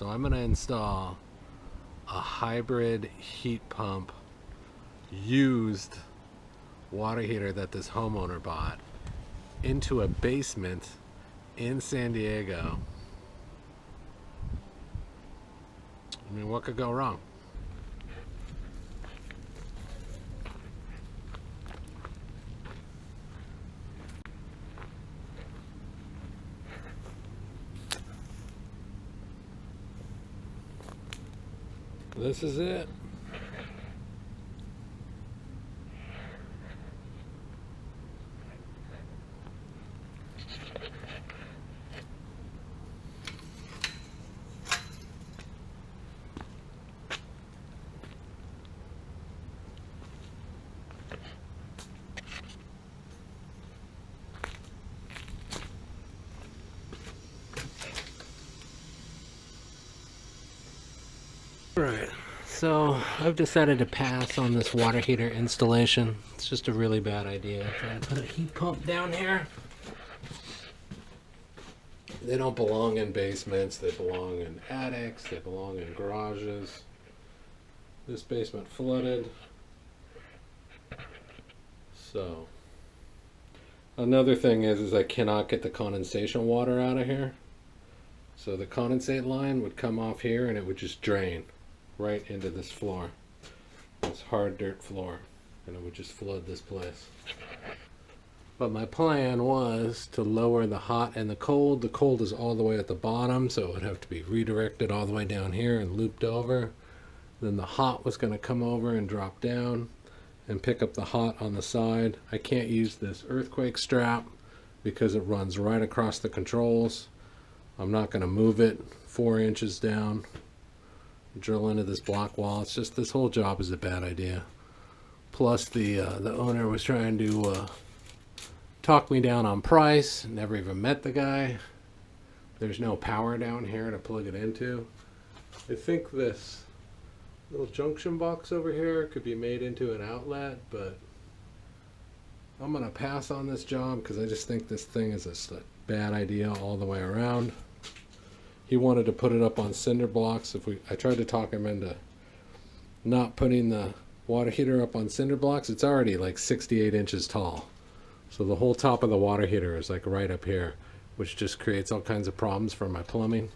So I'm going to install a hybrid heat pump used water heater that this homeowner bought into a basement in San Diego. I mean, what could go wrong? This is it. Right, so I've decided to pass on this water heater installation. It's just a really bad idea. Trying to put a heat pump down here. They don't belong in basements, they belong in attics, they belong in garages. This basement flooded. So, another thing is I cannot get the condensation water out of here. So the condensate line would come off here and it would just drain right into this floor, this hard dirt floor, and it would just flood this place. But my plan was to lower the hot and the cold. The cold is all the way at the bottom, so it would have to be redirected all the way down here and looped over. Then the hot was going to come over and drop down and pick up the hot on the side. I can't use this earthquake strap because it runs right across the controls. I'm not going to move it 4 inches down, drill into this block wall. It's just, this whole job is a bad idea. Plus the owner was trying to talk me down on price. Never even met the guy. There's no power down here to plug it into. I think this little junction box over here could be made into an outlet, but I'm gonna pass on this job because I just think this thing is a bad idea all the way around. He wanted to put it up on cinder blocks. I tried to talk him into not putting the water heater up on cinder blocks. It's already like 68 inches tall. So the whole top of the water heater is like right up here, which just creates all kinds of problems for my plumbing.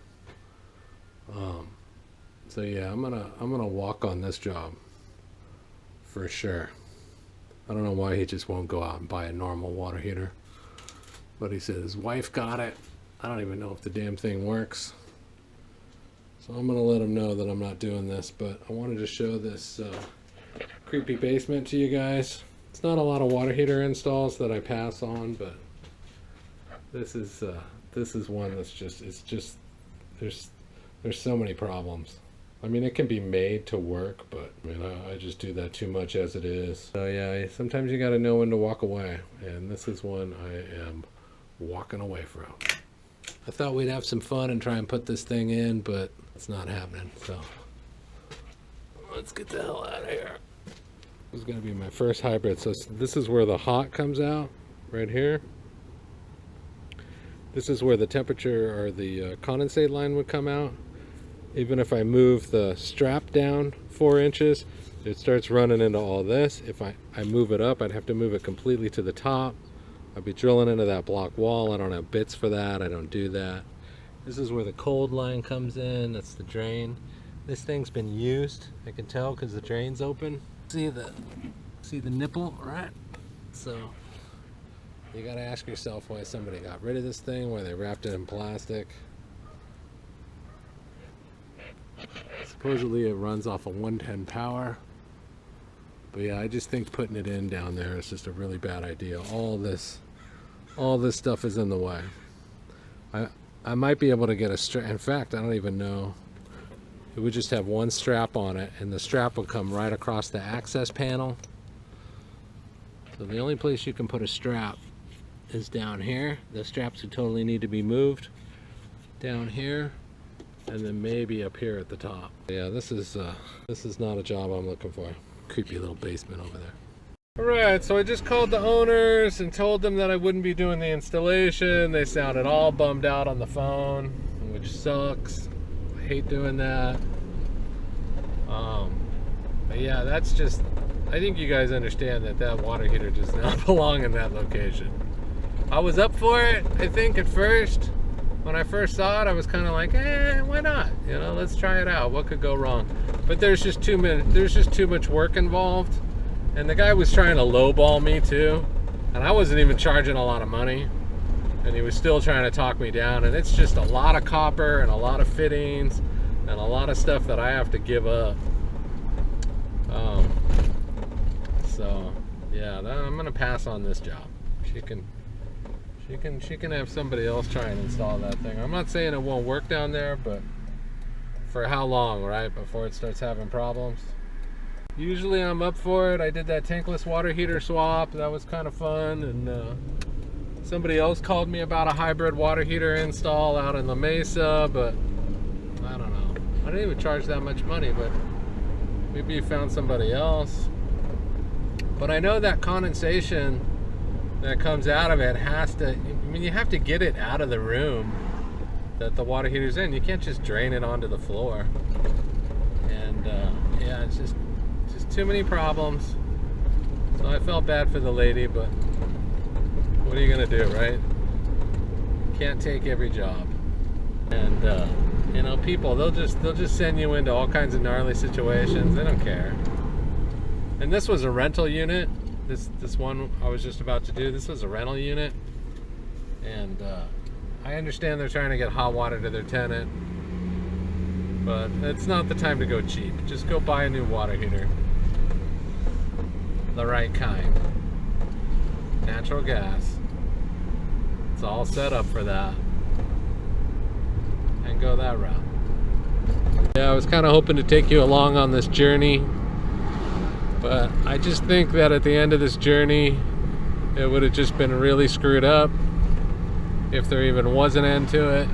So yeah, I'm gonna walk on this job for sure. I don't know why he just won't go out and buy a normal water heater, but he said his wife got it. I don't even know if the damn thing works. So I'm gonna let him know that I'm not doing this, but I wanted to show this creepy basement to you guys. It's not a lot of water heater installs that I pass on, but this is one that's just, there's so many problems. I mean, it can be made to work, but I mean, I just do that too much as it is. So yeah, sometimes you gotta know when to walk away, and this is one I am walking away from. I thought we'd have some fun and try and put this thing in, but it's not happening, so let's get the hell out of here. This is going to be my first hybrid. So this is where the hot comes out, right here. This is where the temperature or the condensate line would come out. Even if I move the strap down 4 inches, it starts running into all this. If I move it up, I'd have to move it completely to the top. I'd be drilling into that block wall. I don't have bits for that. I don't do that. This is where the cold line comes in. That's the drain. This thing's been used. I can tell because the drain's open. See the nipple, right? So you gotta ask yourself why somebody got rid of this thing, why they wrapped it in plastic. Supposedly it runs off of 110 power. But yeah, I just think putting it in down there is just a really bad idea. All this stuff is in the way. I might be able to get a strap. In fact, I don't even know. It would just have one strap on it, and the strap would come right across the access panel. So the only place you can put a strap is down here. The straps would totally need to be moved down here, and then maybe up here at the top. Yeah, this is not a job I'm looking for. Creepy little basement over there. Alright, so I just called the owners and told them that I wouldn't be doing the installation. They sounded all bummed out on the phone, which sucks. I hate doing that. But yeah, that's just, I think you guys understand that that water heater does not belong in that location. I was up for it, I think, at first. When I first saw it, I was kind of like, why not? You know, let's try it out. What could go wrong? But there's just too much work involved. And the guy was trying to lowball me too. And I wasn't even charging a lot of money. And he was still trying to talk me down. And it's just a lot of copper and a lot of fittings and a lot of stuff that I have to give up. So yeah, I'm gonna pass on this job. She can have somebody else try and install that thing. I'm not saying it won't work down there, but for how long, right? Before it starts having problems. Usually I'm up for it. I did that tankless water heater swap. That was kind of fun. And somebody else called me about a hybrid water heater install out in La Mesa, but I don't know. I didn't even charge that much money, but maybe you found somebody else. But I know that condensation that comes out of it has to, I mean, you have to get it out of the room that the water heater's in. You can't just drain it onto the floor. And yeah, it's just too many problems. So I felt bad for the lady, but what are you gonna do, right? Can't take every job. And you know, people, they'll just send you into all kinds of gnarly situations. They don't care. And this was a rental unit. This one I was just about to do, this was a rental unit. And I understand they're trying to get hot water to their tenant, but it's not the time to go cheap. Just go buy a new water heater. The right kind. Natural gas. It's all set up for that. And go that route. Yeah, I was kind of hoping to take you along on this journey. But I just think that at the end of this journey, it would have just been really screwed up if there even was an end to it.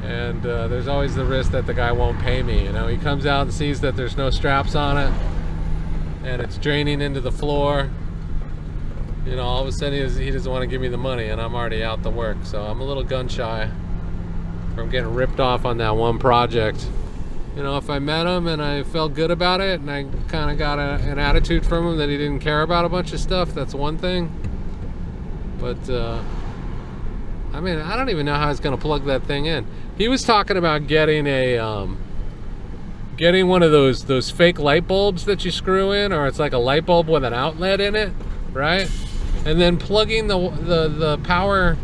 And there's always the risk that the guy won't pay me. You know, he comes out and sees that there's no straps on it, and it's draining into the floor. You know, all of a sudden he doesn't want to give me the money, and I'm already out to work. So I'm a little gun shy from getting ripped off on that one project. You know, if I met him and I felt good about it and I kind of got an attitude from him that he didn't care about a bunch of stuff, that's one thing. But, I mean, I don't even know how he's going to plug that thing in. He was talking about getting getting one of those fake light bulbs that you screw in, or it's like a light bulb with an outlet in it, right? And then plugging the power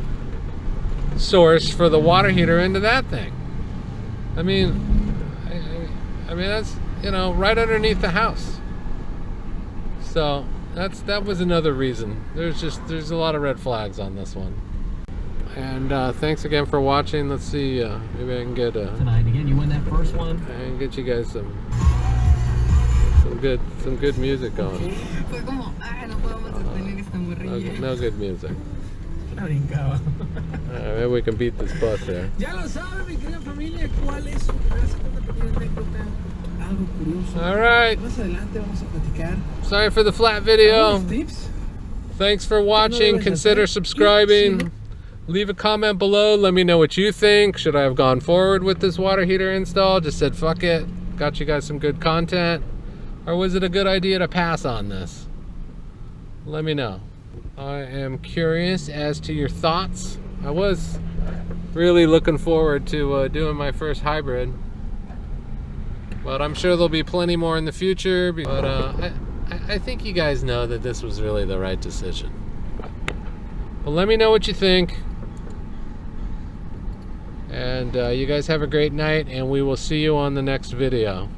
source for the water heater into that thing. I mean, that's, you know, right underneath the house. So that was another reason. There's a lot of red flags on this one. And thanks again for watching. Let's see, maybe I can get tonight again. You win that first one. I can get you guys some good music going. No good music. Maybe we can beat this bus there. Ya lo sabe, mi querida familia, cuál es su pequeña anécdota, algo curioso. All right. Más adelante vamos a platicar. Sorry for the flat video. Tips. Thanks for watching. Consider subscribing. Leave a comment below. Let me know what you think. Should I have gone forward with this water heater install? Just said fuck it. Got you guys some good content. Or was it a good idea to pass on this? Let me know. I am curious as to your thoughts. I was really looking forward to doing my first hybrid, but I'm sure there'll be plenty more in the future. But I think you guys know that this was really the right decision. But let me know what you think, and you guys have a great night, and we will see you on the next video.